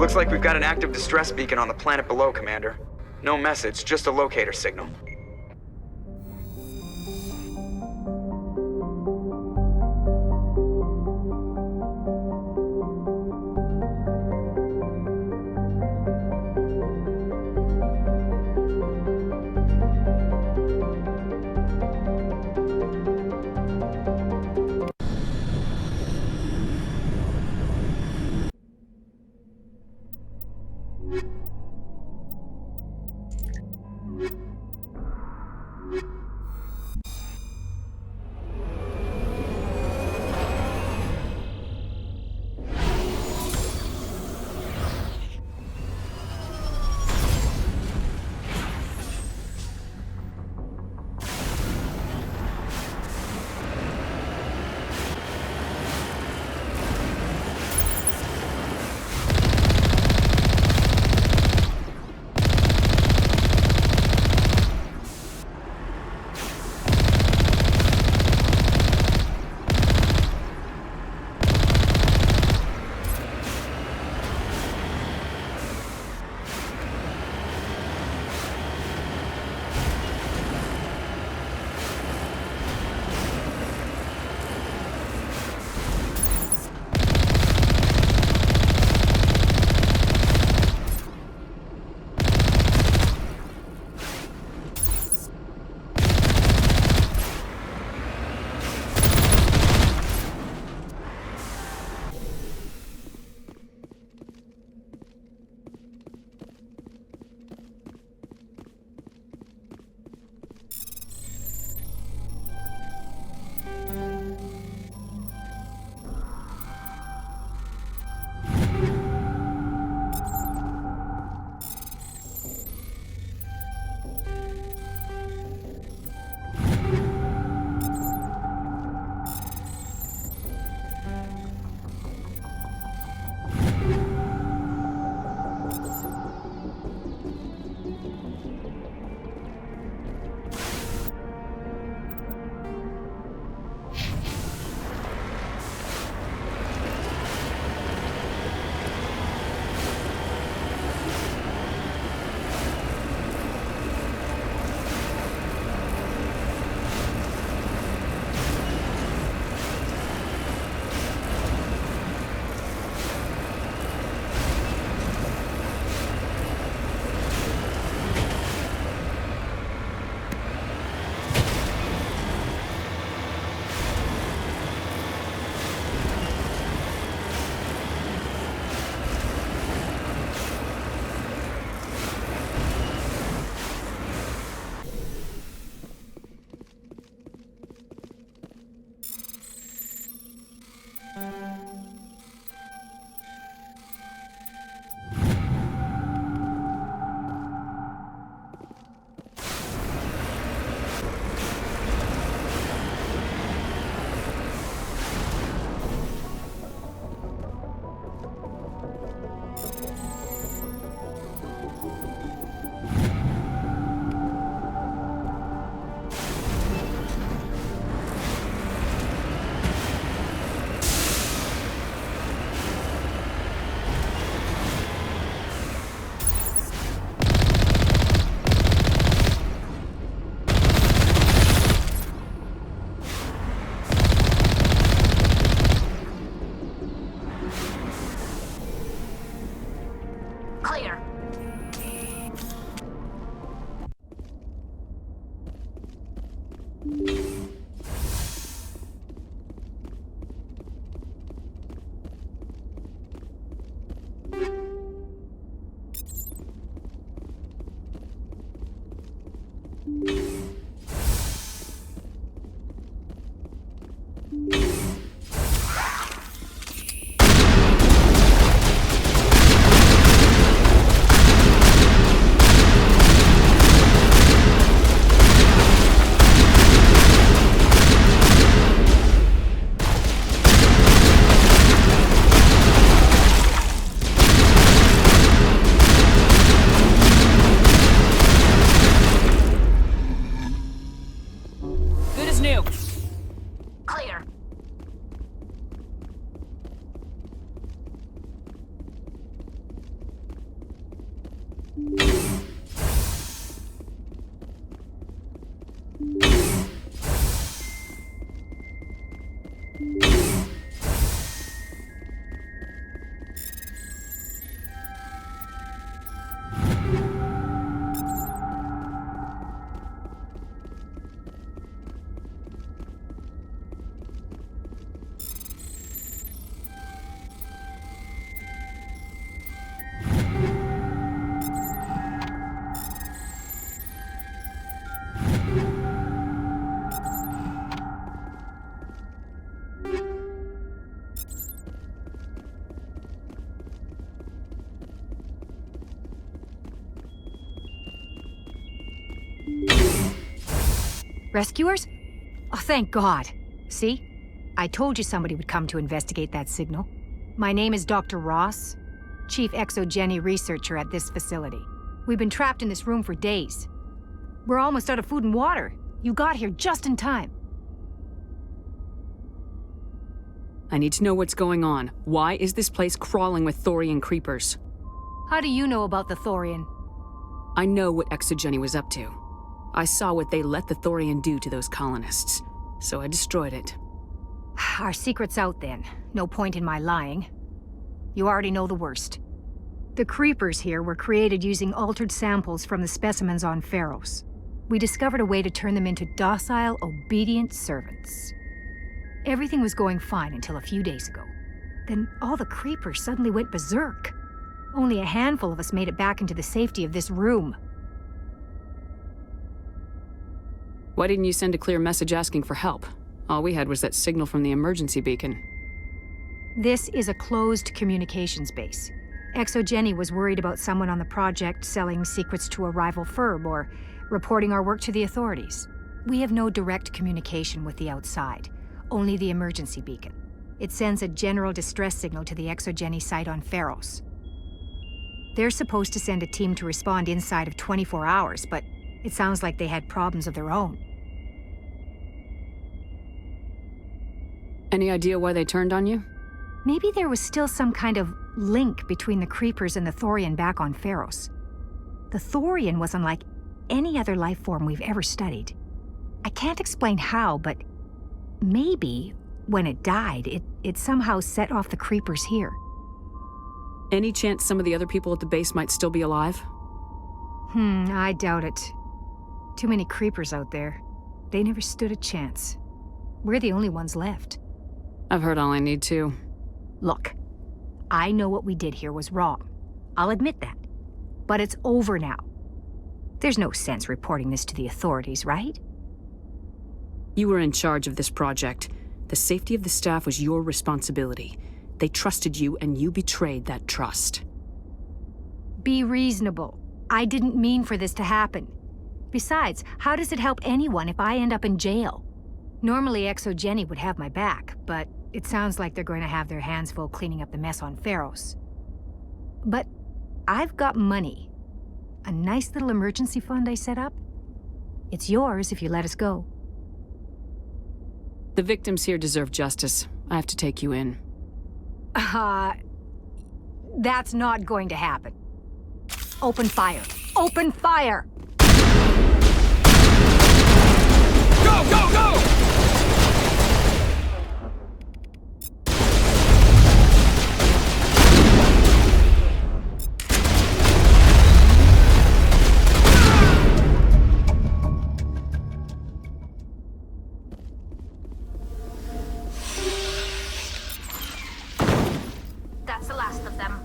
Looks like we've got an active distress beacon on the planet below, Commander. No message, just a locator signal. Rescuers? Oh, thank God. See? I told you somebody would come to investigate that signal. My name is Dr. Ross, Chief Exogeny Researcher at this facility. We've been trapped in this room for days. We're almost out of food and water. You got here just in time. I need to know what's going on. Why is this place crawling with Thorian creepers? How do you know about the Thorian? I know what Exogeny was up to. I saw what they let the Thorian do to those colonists, so I destroyed it. Our secret's out then. No point in my lying. You already know the worst. The creepers here were created using altered samples from the specimens on Pharos. We discovered a way to turn them into docile, obedient servants. Everything was going fine until a few days ago. Then all the creepers suddenly went berserk. Only a handful of us made it back into the safety of this room. Why didn't you send a clear message asking for help? All we had was that signal from the emergency beacon. This is a closed communications base. Exogeny was worried about someone on the project selling secrets to a rival firm or reporting our work to the authorities. We have no direct communication with the outside, only the emergency beacon. It sends a general distress signal to the Exogeny site on Pharos. They're supposed to send a team to respond inside of 24 hours, but it sounds like they had problems of their own. Any idea why they turned on you? Maybe there was still some kind of link between the creepers and the Thorian back on Pharos. The Thorian was unlike any other life form we've ever studied. I can't explain how, but maybe when it died, it somehow set off the creepers here. Any chance some of the other people at the base might still be alive? I doubt it. Too many creepers out there. They never stood a chance. We're the only ones left. I've heard all I need to. Look, I know what we did here was wrong. I'll admit that. But it's over now. There's no sense reporting this to the authorities, right? You were in charge of this project. The safety of the staff was your responsibility. They trusted you, and you betrayed that trust. Be reasonable. I didn't mean for this to happen. Besides, how does it help anyone if I end up in jail? Normally, Exogeny would have my back, but it sounds like they're going to have their hands full cleaning up the mess on Pharos. But I've got money. A nice little emergency fund I set up. It's yours if you let us go. The victims here deserve justice. I have to take you in. That's not going to happen. Open fire. Open fire! Go, go, go! That's the last of them.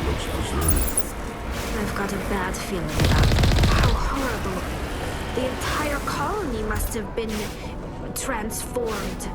Looks deserted. I've got a bad feeling about it. How horrible. The entire colony must have been transformed.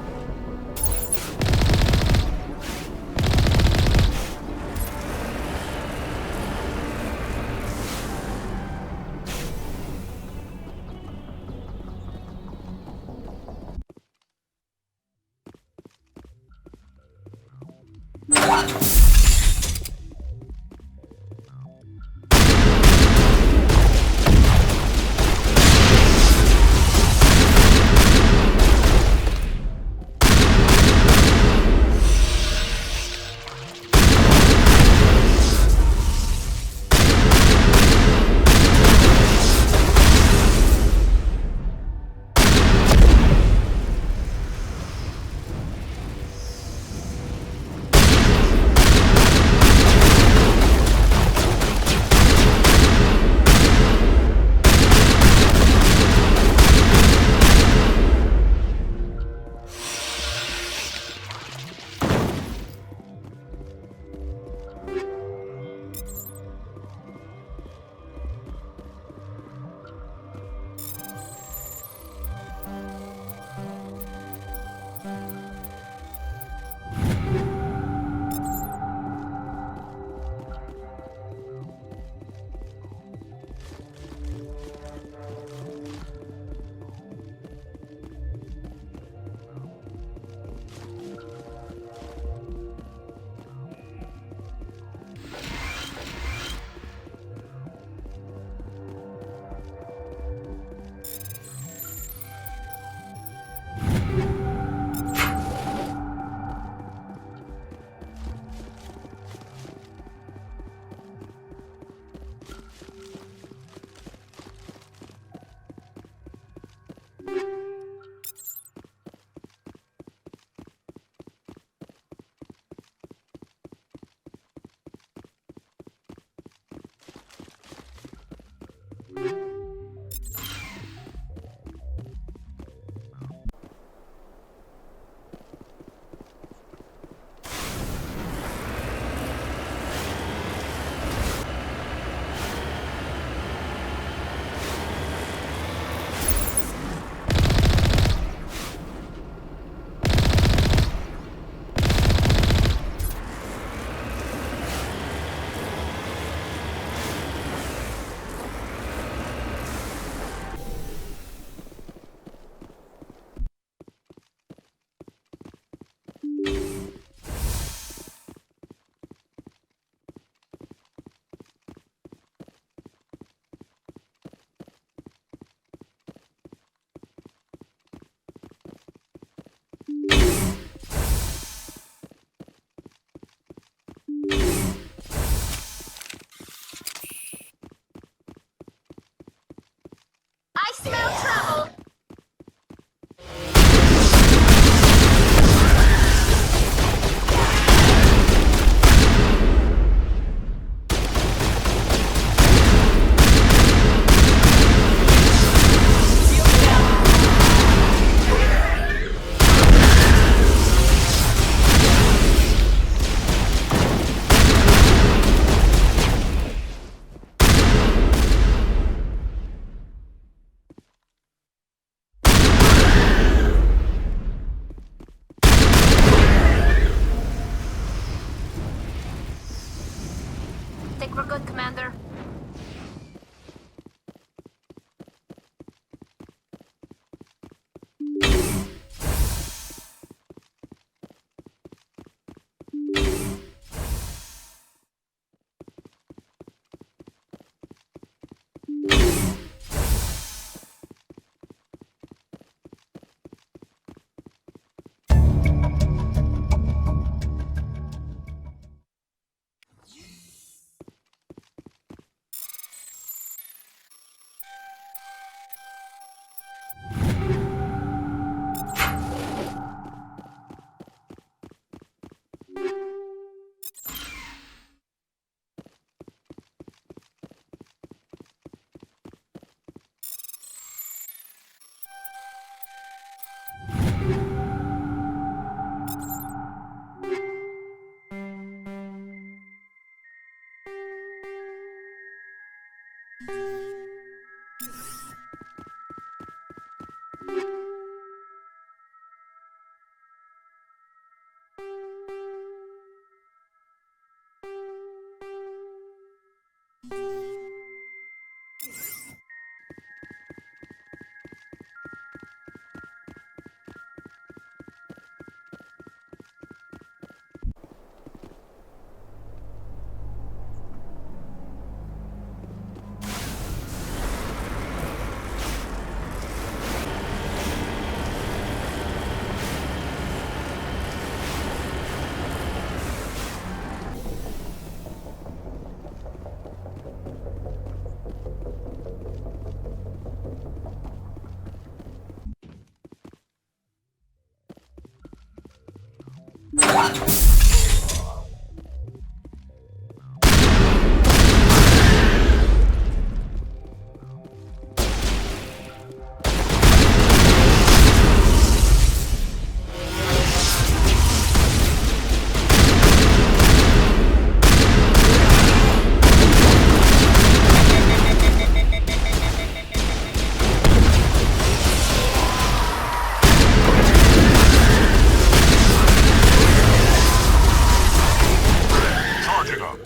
Charging up.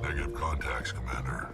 Negative contacts, Commander.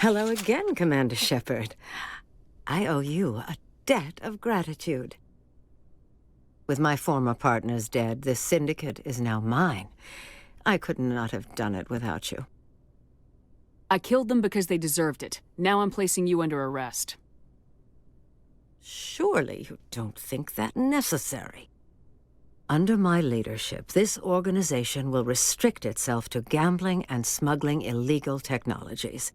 Hello again, Commander Shepard. I owe you a debt of gratitude. With my former partners dead, this syndicate is now mine. I could not have done it without you. I killed them because they deserved it. Now I'm placing you under arrest. Surely you don't think that necessary. Under my leadership, this organization will restrict itself to gambling and smuggling illegal technologies.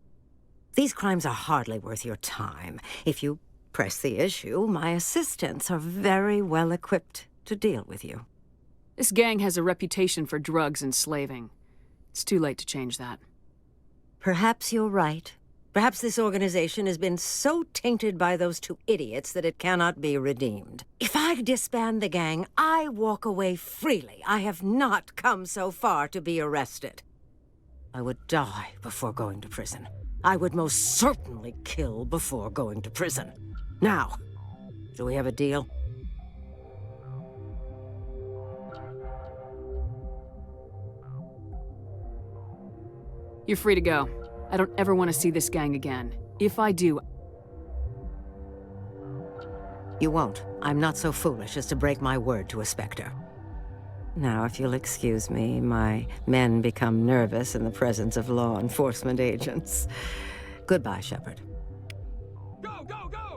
These crimes are hardly worth your time. If you press the issue, my assistants are very well equipped to deal with you. This gang has a reputation for drugs and slaving. It's too late to change that. Perhaps you're right. Perhaps this organization has been so tainted by those two idiots that it cannot be redeemed. If I disband the gang, I walk away freely. I have not come so far to be arrested. I would die before going to prison. I would most certainly kill before going to prison. Now, do we have a deal? You're free to go. I don't ever want to see this gang again. If I do... You won't. I'm not so foolish as to break my word to a Spectre. Now, if you'll excuse me, my men become nervous in the presence of law enforcement agents. Goodbye, Shepard. Go, go, go!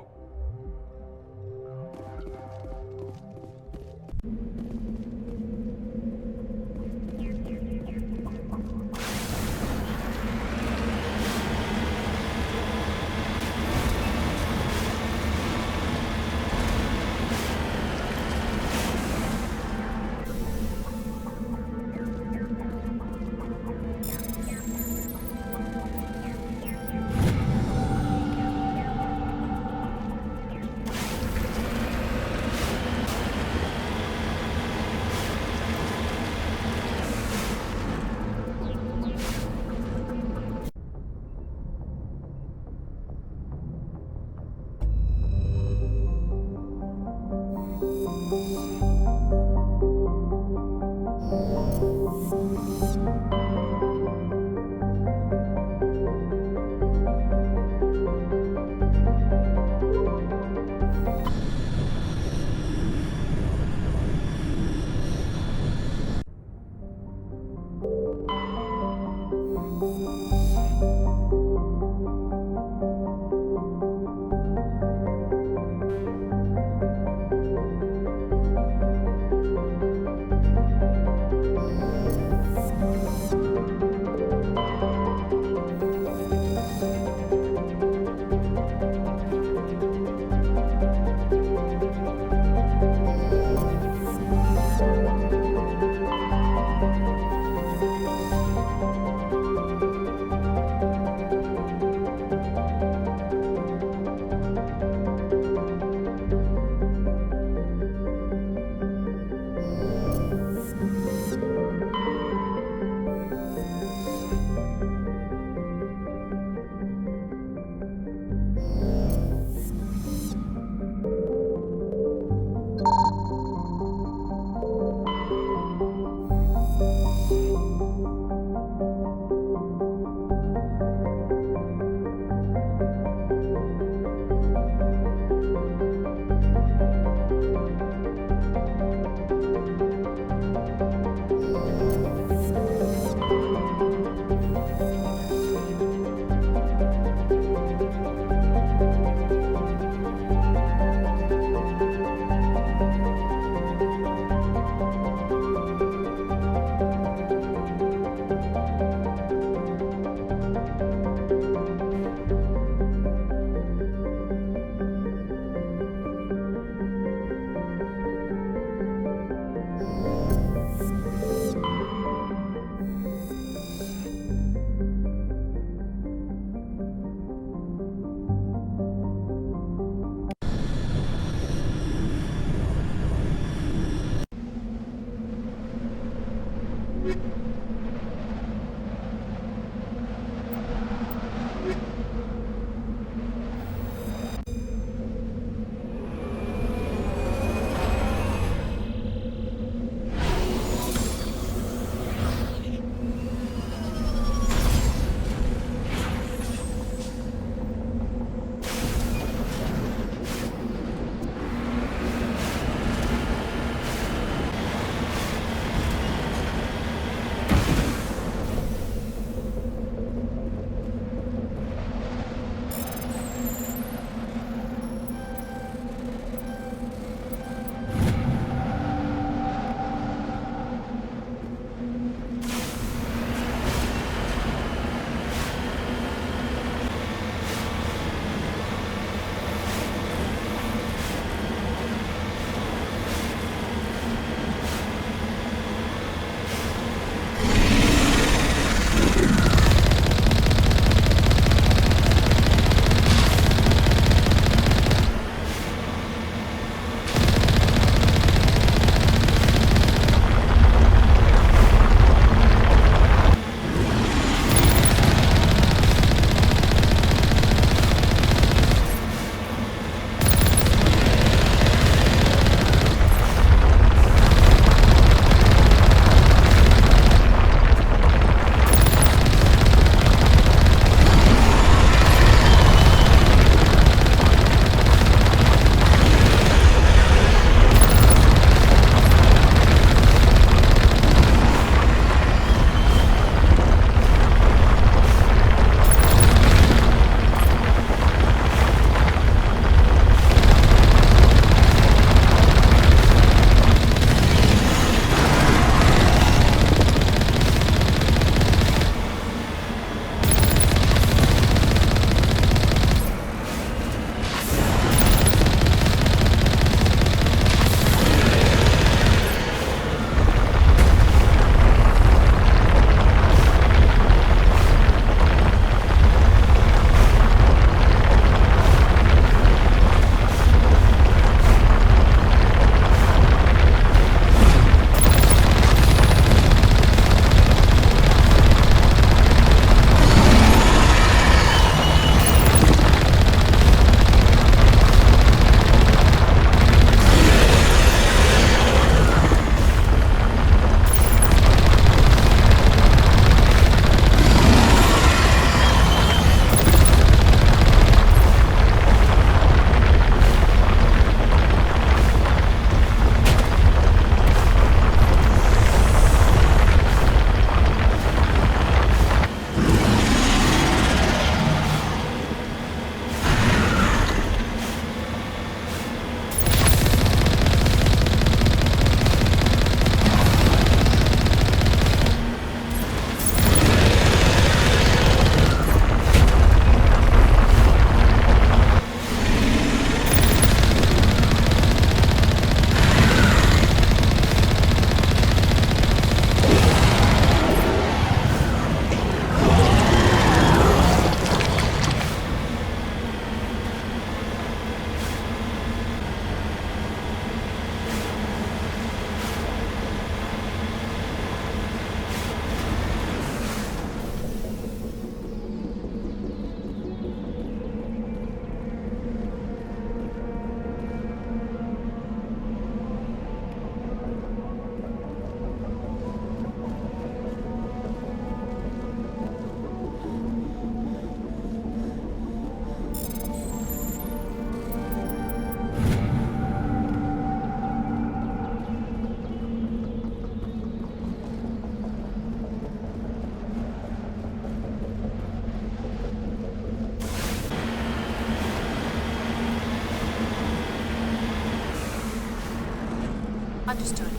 Understood.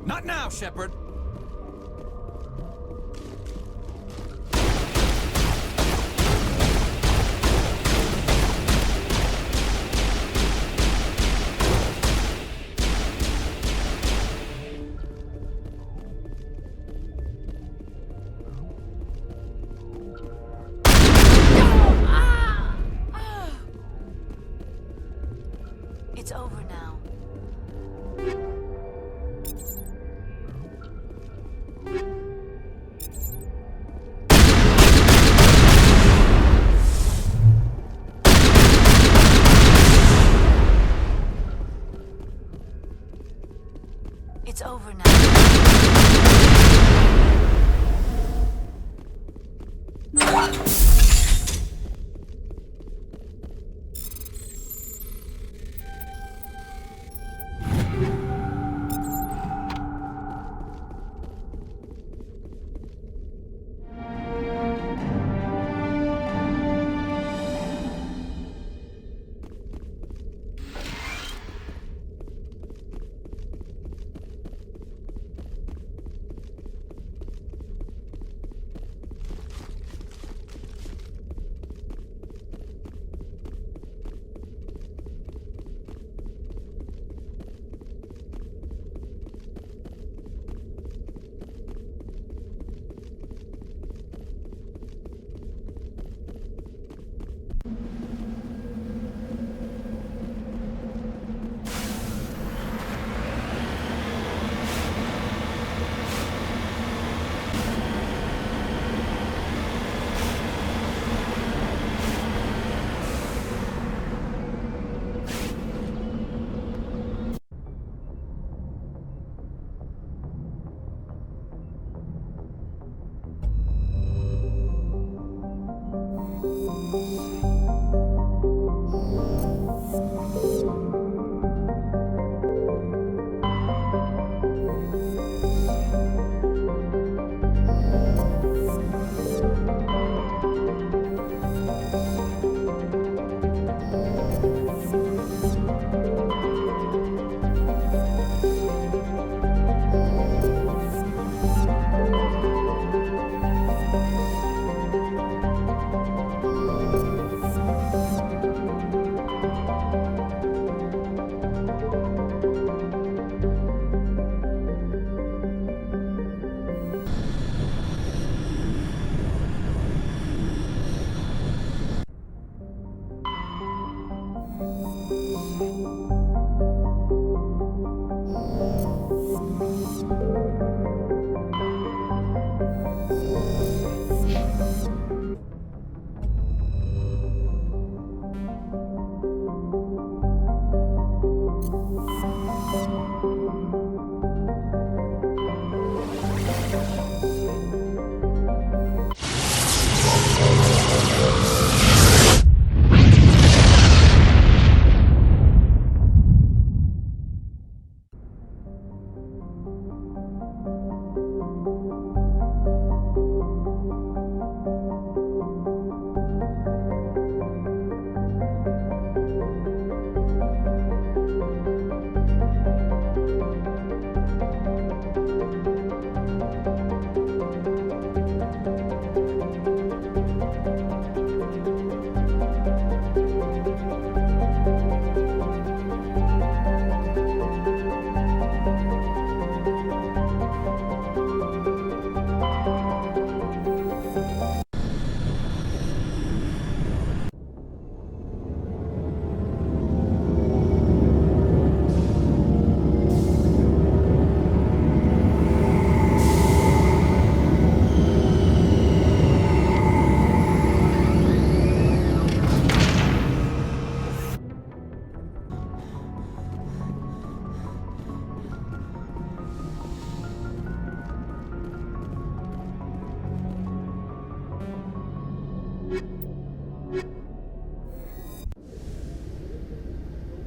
Not now, Shepard. It's over now. It's over now.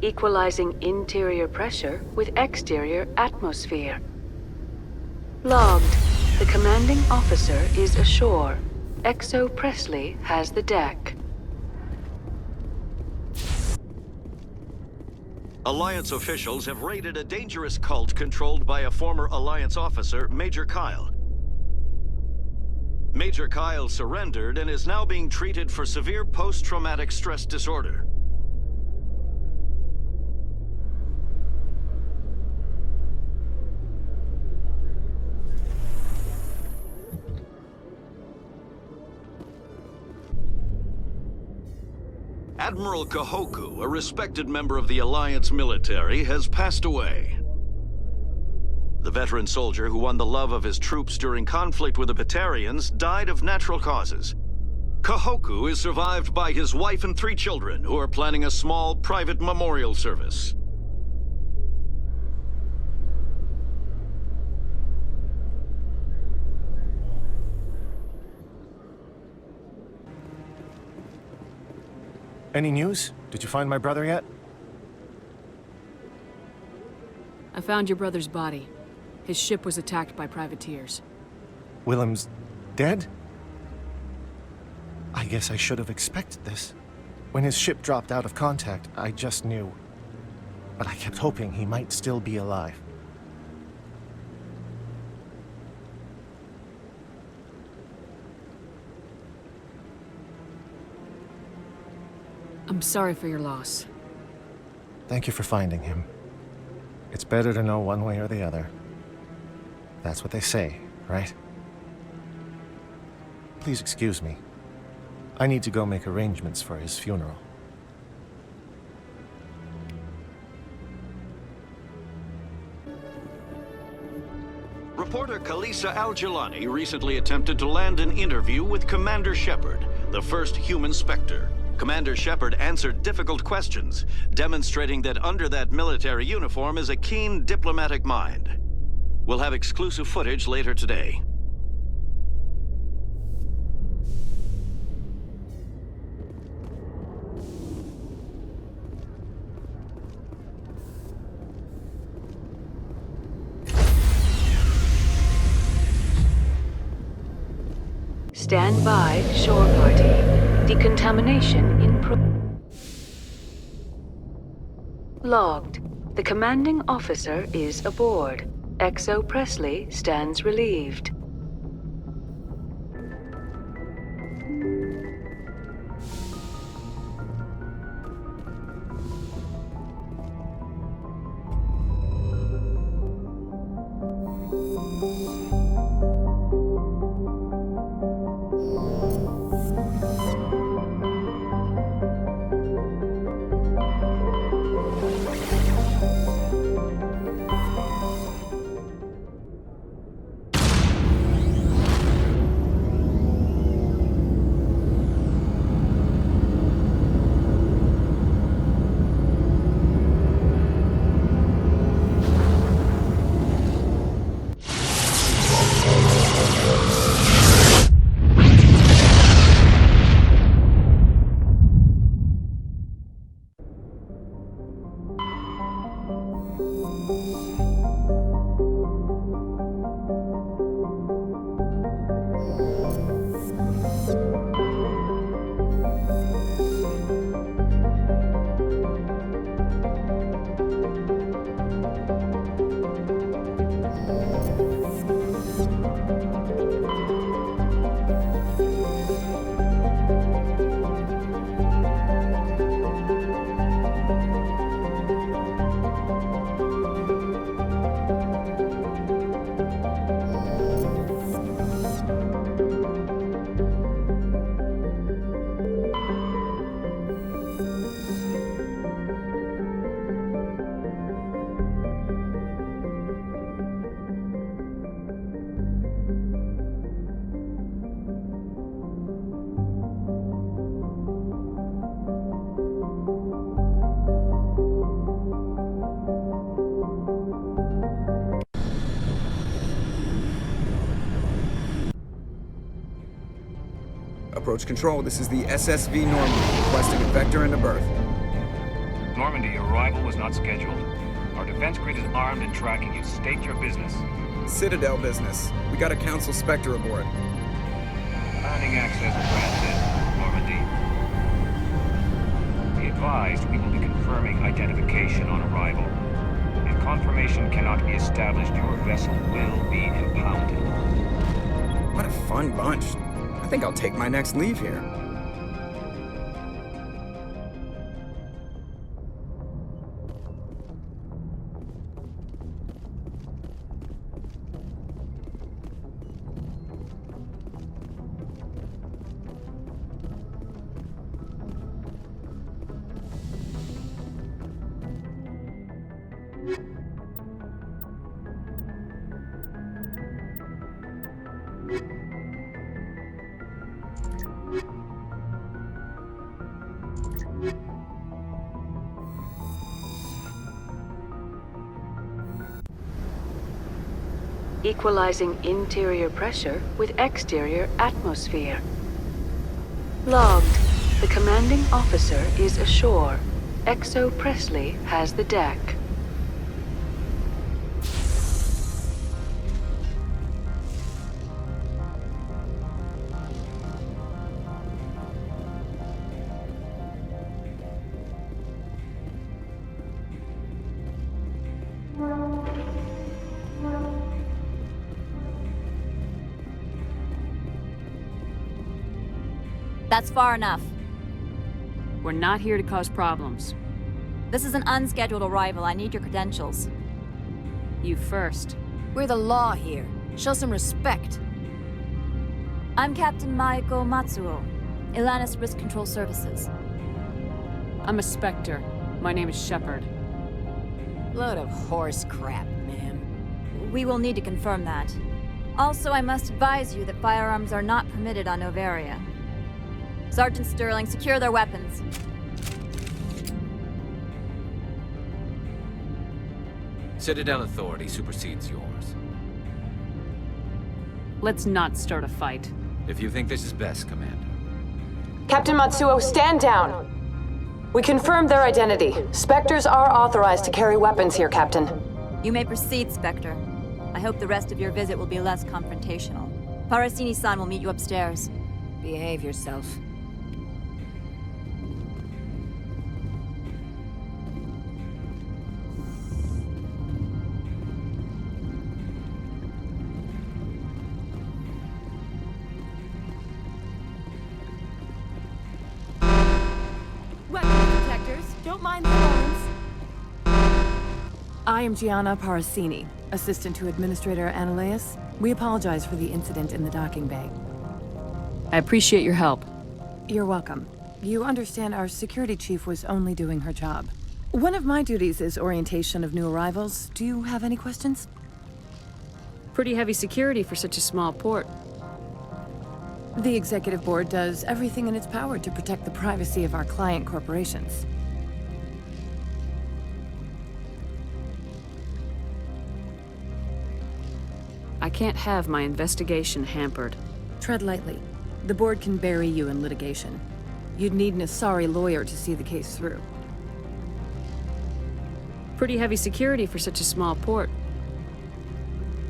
equalizing interior pressure with exterior atmosphere. Logged. The commanding officer is ashore. Exo Presley has the deck. Alliance officials have raided a dangerous cult controlled by a former Alliance officer, Major Kyle. Major Kyle surrendered and is now being treated for severe post-traumatic stress disorder. Admiral Kahoku, a respected member of the Alliance military, has passed away. The veteran soldier who won the love of his troops during conflict with the Batarians died of natural causes. Kahoku is survived by his wife and 3 children, who are planning a small, private memorial service. Any news? Did you find my brother yet? I found your brother's body. His ship was attacked by privateers. Willem's dead? I guess I should have expected this. When his ship dropped out of contact, I just knew. But I kept hoping he might still be alive. I'm sorry for your loss. Thank you for finding him. It's better to know one way or the other. That's what they say, right? Please excuse me. I need to go make arrangements for his funeral. Reporter Kalisa Al-Jilani recently attempted to land an interview with Commander Shepard, the first human Spectre. Commander Shepard answered difficult questions, demonstrating that under that military uniform is a keen diplomatic mind. We'll have exclusive footage later today. Stand by, shore party. Decontamination in Logged. The commanding officer is aboard. Exo Presley stands relieved. Approach control, this is the SSV Norman, requesting a vector and a berth. Normandy, your arrival was not scheduled. Our defense grid is armed and tracking you. State your business. Citadel business. We got a Council Spectre aboard. Landing access granted, Normandy. Be advised, we will be confirming identification on arrival. If confirmation cannot be established, your vessel will be impounded. What a fun bunch. I think I'll take my next leave here. Equalizing interior pressure with exterior atmosphere. Logged. The commanding officer is ashore. Exo Presley has the deck. That's far enough. We're not here to cause problems. This is an unscheduled arrival. I need your credentials. You first. We're the law here. Show some respect. I'm Captain Maiko Matsuo, Ilanis Risk Control Services. I'm a Spectre. My name is Shepard. Load of horse crap, ma'am. We will need to confirm that. Also, I must advise you that firearms are not permitted on Novaria. Sergeant Sterling, secure their weapons. Citadel authority supersedes yours. Let's not start a fight. If you think this is best, Commander. Captain Matsuo, stand down. We confirmed their identity. Spectres are authorized to carry weapons here, Captain. You may proceed, Spectre. I hope the rest of your visit will be less confrontational. Parasini-san will meet you upstairs. Behave yourself. Don't mind the alarms. I am Gianna Parasini, assistant to Administrator Ananias. We apologize for the incident in the docking bay. I appreciate your help. You're welcome. You understand our security chief was only doing her job. One of my duties is orientation of new arrivals. Do you have any questions? Pretty heavy security for such a small port. The Executive Board does everything in its power to protect the privacy of our client corporations. I can't have my investigation hampered. Tread lightly. The board can bury you in litigation. You'd need an Asari lawyer to see the case through. Pretty heavy security for such a small port.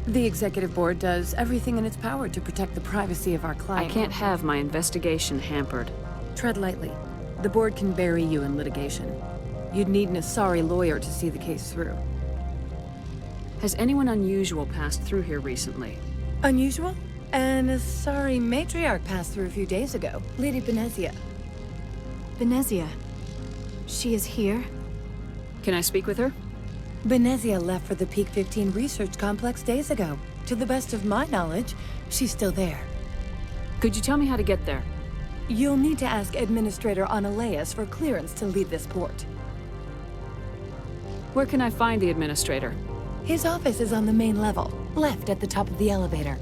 The Executive Board does everything in its power to protect the privacy of our client. I can't have my investigation hampered. Tread lightly. The board can bury you in litigation. You'd need an Asari lawyer to see the case through. Has anyone unusual passed through here recently? Unusual? An Asari matriarch passed through a few days ago. Lady Benezia. Benezia? She is here? Can I speak with her? Benezia left for the Peak 15 research complex days ago. To the best of my knowledge, she's still there. Could you tell me how to get there? You'll need to ask Administrator Ananias for clearance to leave this port. Where can I find the Administrator? His office is on the main level, left at the top of the elevator.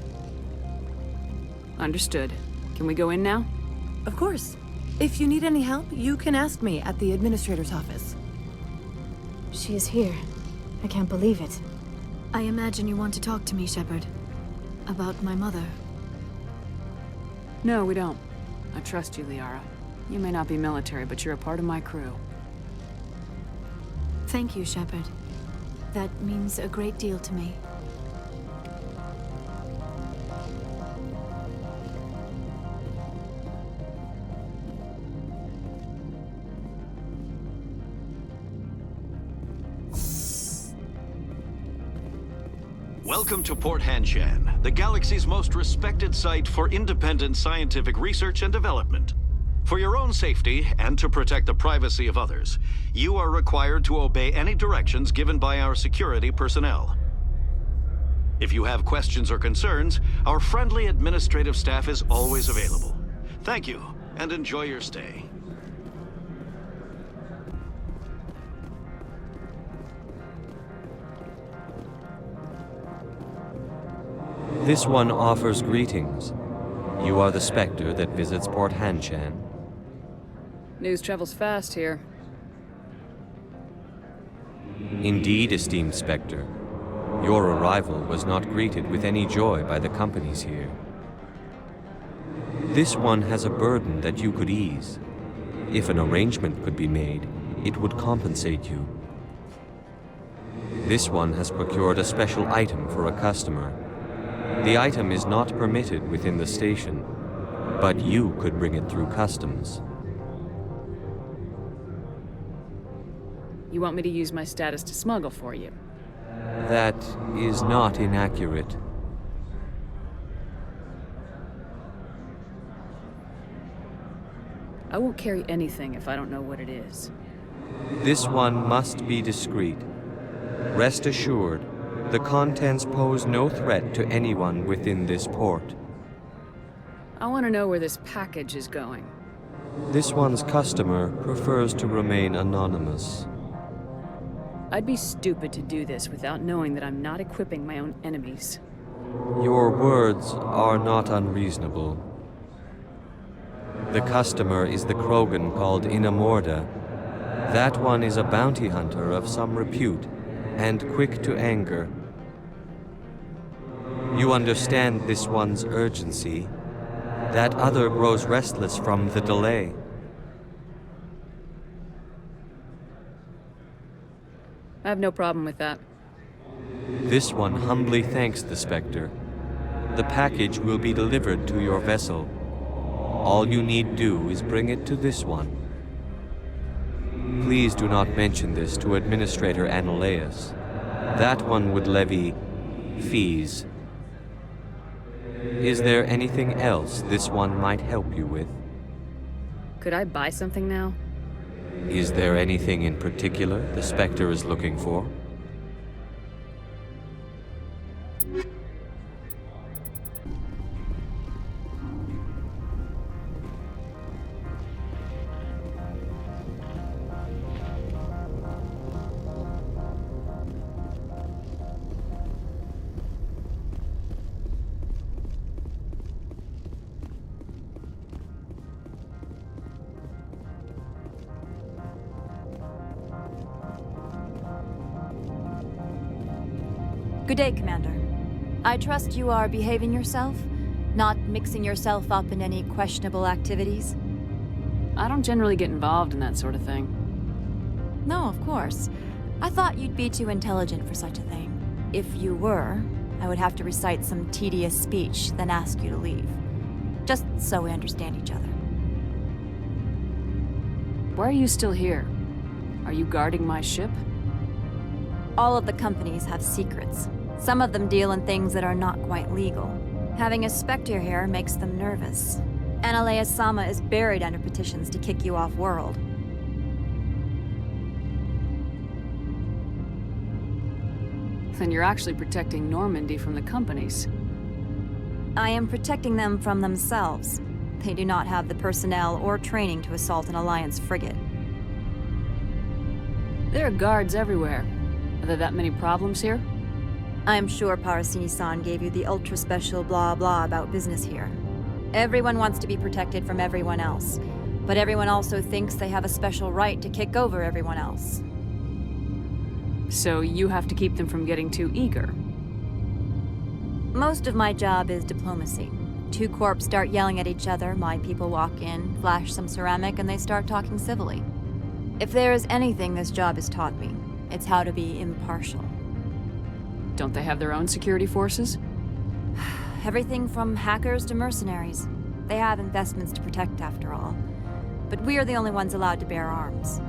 Understood. Can we go in now? Of course. If you need any help, you can ask me at the Administrator's office. She is here. I can't believe it. I imagine you want to talk to me, Shepard. About my mother. No, we don't. I trust you, Liara. You may not be military, but you're a part of my crew. Thank you, Shepard. That means a great deal to me. Welcome to Port Hanshan, the galaxy's most respected site for independent scientific research and development. For your own safety and to protect the privacy of others, you are required to obey any directions given by our security personnel. If you have questions or concerns, our friendly administrative staff is always available. Thank you, and enjoy your stay. This one offers greetings. You are the Spectre that visits Port Hanshan. News travels fast here. Indeed, esteemed Spectre. Your arrival was not greeted with any joy by the companies here. This one has a burden that you could ease. If an arrangement could be made, it would compensate you. This one has procured a special item for a customer. The item is not permitted within the station, but you could bring it through customs. You want me to use my status to smuggle for you? That is not inaccurate. I won't carry anything if I don't know what it is. This one must be discreet. Rest assured, the contents pose no threat to anyone within this port. I want to know where this package is going. This one's customer prefers to remain anonymous. I'd be stupid to do this without knowing that I'm not equipping my own enemies. Your words are not unreasonable. The customer is the Krogan called Inamorda. That one is a bounty hunter of some repute, and quick to anger. You understand this one's urgency. That other grows restless from the delay. I have no problem with that. This one humbly thanks the Spectre. The package will be delivered to your vessel. All you need do is bring it to this one. Please do not mention this to Administrator Annaleus. That one would levy fees. Is there anything else this one might help you with? Could I buy something now? Is there anything in particular the Spectre is looking for? Good day, Commander. I trust you are behaving yourself, not mixing yourself up in any questionable activities? I don't generally get involved in that sort of thing. No, of course. I thought you'd be too intelligent for such a thing. If you were, I would have to recite some tedious speech, then ask you to leave. Just so we understand each other. Why are you still here? Are you guarding my ship? All of the companies have secrets. Some of them deal in things that are not quite legal. Having a Spectre here makes them nervous. Annaleus Sama is buried under petitions to kick you off-world. Then you're actually protecting Normandy from the companies. I am protecting them from themselves. They do not have the personnel or training to assault an Alliance frigate. There are guards everywhere. Are there that many problems here? I am sure Parasini-san gave you the ultra-special blah-blah about business here. Everyone wants to be protected from everyone else, but everyone also thinks they have a special right to kick over everyone else. So you have to keep them from getting too eager. Most of my job is diplomacy. Two corps start yelling at each other, my people walk in, flash some ceramic, and they start talking civilly. If there is anything this job has taught me, It's how to be impartial. Don't they have their own security forces? Everything from hackers to mercenaries. They have investments to protect, after all. But we are the only ones allowed to bear arms.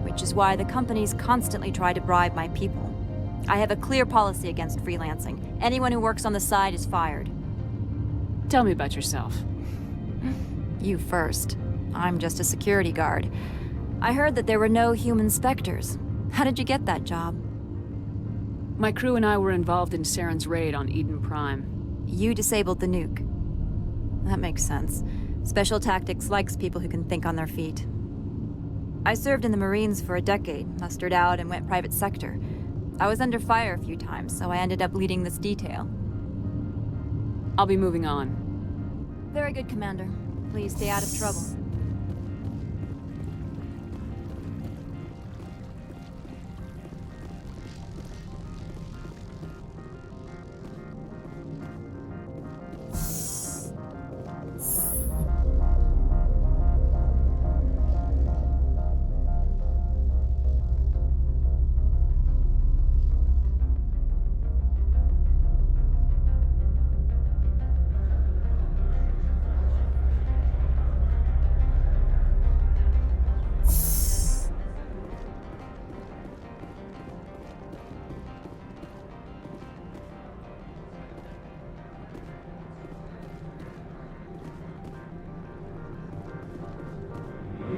Which is why the companies constantly try to bribe my people. I have a clear policy against freelancing. Anyone who works on the side is fired. Tell me about yourself. You first. I'm just a security guard. I heard that there were no human specters. How did you get that job? My crew and I were involved in Saren's raid on Eden Prime. You disabled the nuke. That makes sense. Special Tactics likes people who can think on their feet. I served in the Marines for a decade, mustered out, and went private sector. I was under fire a few times, so I ended up leading this detail. I'll be moving on. Very good, Commander. Please stay out of trouble.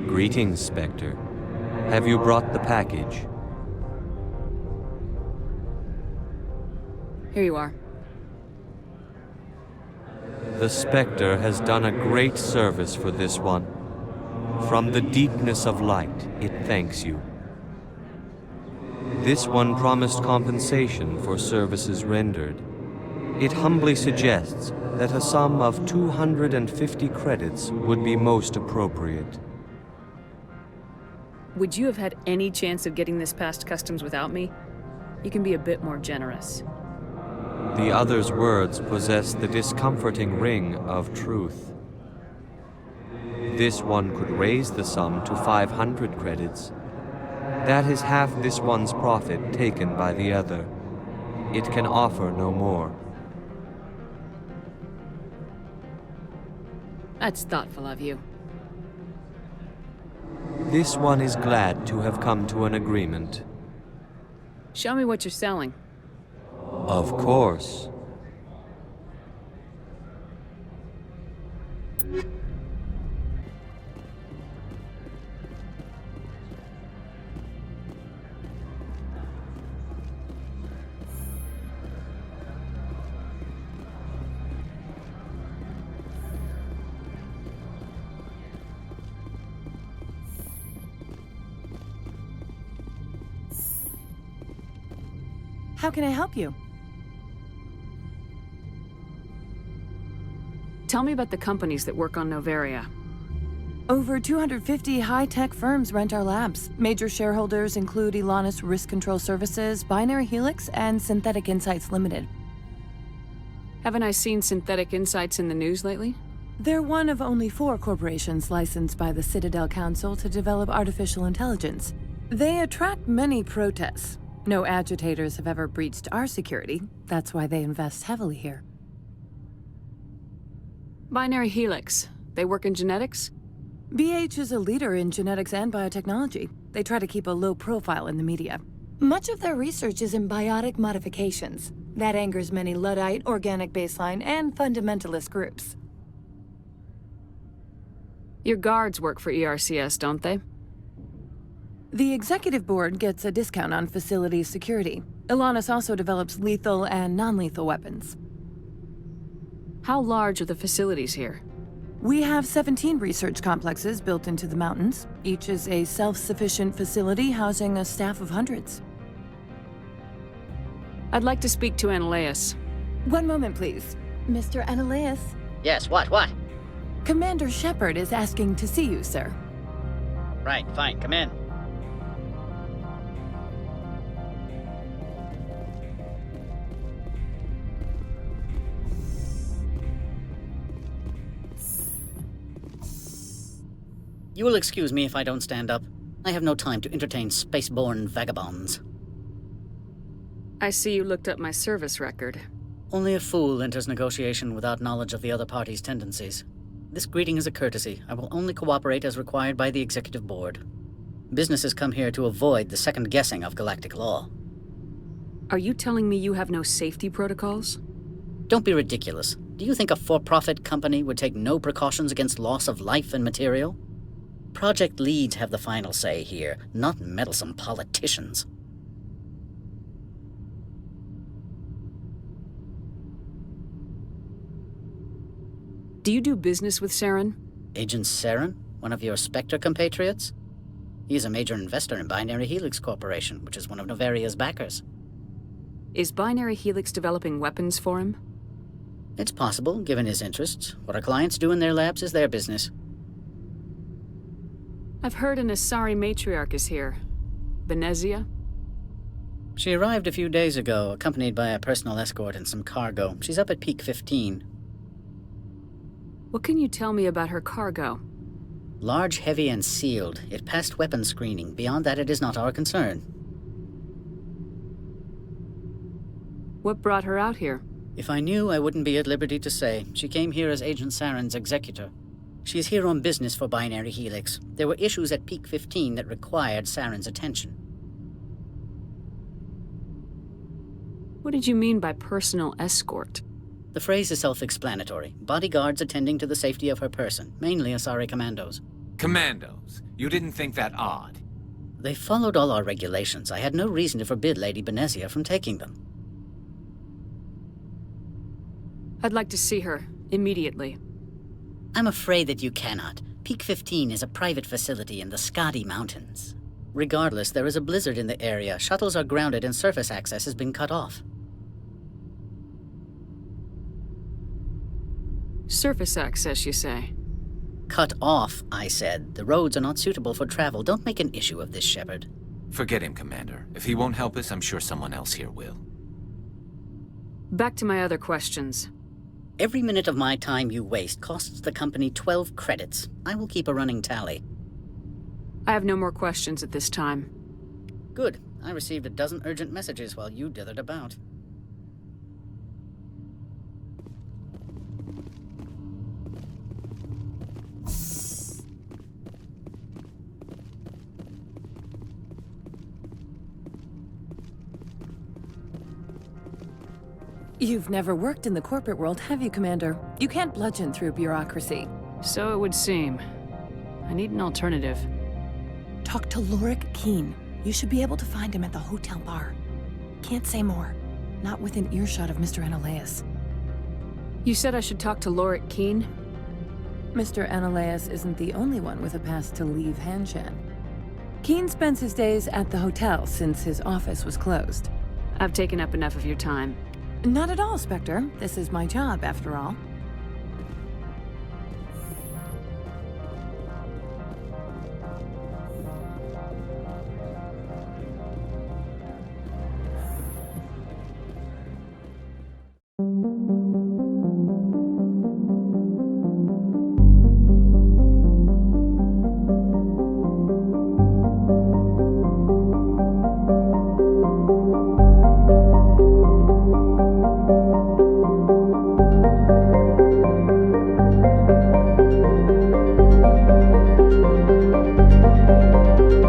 Greetings, Spectre. Have you brought the package? Here you are. The Spectre has done a great service for this one. From the deepness of light, it thanks you. This one promised compensation for services rendered. It humbly suggests that a sum of 250 credits would be most appropriate. Would you have had any chance of getting this past customs without me? You can be a bit more generous. The other's words possess the discomforting ring of truth. This one could raise the sum to 500 credits. That is half this one's profit taken by the other. It can offer no more. That's thoughtful of you. This one is glad to have come to an agreement. Show me what you're selling. Of course. How can I help you? Tell me about the companies that work on Noveria. Over 250 high-tech firms rent our labs. Major shareholders include Elanus Risk Control Services, Binary Helix, and Synthetic Insights Limited. Haven't I seen Synthetic Insights in the news lately? They're one of only 4 corporations licensed by the Citadel Council to develop artificial intelligence. They attract many protests. No agitators have ever breached our security. That's why they invest heavily here. Binary Helix. They work in genetics? BH is a leader in genetics and biotechnology. They try to keep a low profile in the media. Much of their research is in biotic modifications. That angers many Luddite, organic baseline, and fundamentalist groups. Your guards work for ERCS, don't they? The executive board gets a discount on facility security. Elanus also develops lethal and non-lethal weapons. How large are the facilities here? We have 17 research complexes built into the mountains. Each is a self-sufficient facility housing a staff of hundreds. I'd like to speak to Analeas. One moment, please. Mr. Analeas? Yes, what? Commander Shepard is asking to see you, sir. Right, fine, come in. You will excuse me if I don't stand up. I have no time to entertain spaceborne vagabonds. I see you looked up my service record. Only a fool enters negotiation without knowledge of the other party's tendencies. This greeting is a courtesy. I will only cooperate as required by the Executive Board. Businesses come here to avoid the second guessing of galactic law. Are you telling me you have no safety protocols? Don't be ridiculous. Do you think a for-profit company would take no precautions against loss of life and material? Project leads have the final say here, not meddlesome politicians. Do you do business with Saren? Agent Saren? One of your Spectre compatriots? He is a major investor in Binary Helix Corporation, which is one of Novaria's backers. Is Binary Helix developing weapons for him? It's possible, given his interests. What our clients do in their labs is their business. I've heard an Asari matriarch is here. Venezia? She arrived a few days ago, accompanied by a personal escort and some cargo. She's up at Peak 15. What can you tell me about her cargo? Large, heavy, and sealed. It passed weapons screening. Beyond that, it is not our concern. What brought her out here? If I knew, I wouldn't be at liberty to say. She came here as Agent Saren's executor. She is here on business for Binary Helix. There were issues at Peak 15 that required Saren's attention. What did you mean by personal escort? The phrase is self-explanatory. Bodyguards attending to the safety of her person, mainly Asari commandos. Commandos? You didn't think that odd? They followed all our regulations. I had no reason to forbid Lady Benezia from taking them. I'd like to see her, immediately. I'm afraid that you cannot. Peak 15 is a private facility in the Skadi Mountains. Regardless, there is a blizzard in the area. Shuttles are grounded and surface access has been cut off. Surface access, you say? Cut off, I said. The roads are not suitable for travel. Don't make an issue of this, Shepard. Forget him, Commander. If he won't help us, I'm sure someone else here will. Back to my other questions. Every minute of my time you waste costs the company 12 credits. I will keep a running tally. I have no more questions at this time. Good. I received a dozen urgent messages while you dithered about. You've never worked in the corporate world, have you, Commander? You can't bludgeon through bureaucracy. So it would seem. I need an alternative. Talk to Lorik Keen. You should be able to find him at the hotel bar. Can't say more. Not within earshot of Mr. Analaeus. You said I should talk to Lorik Keen? Mr. Analaeus isn't the only one with a pass to leave Hanshan. Keen spends his days at the hotel since his office was closed. I've taken up enough of your time. Not at all, Spectre. This is my job, after all.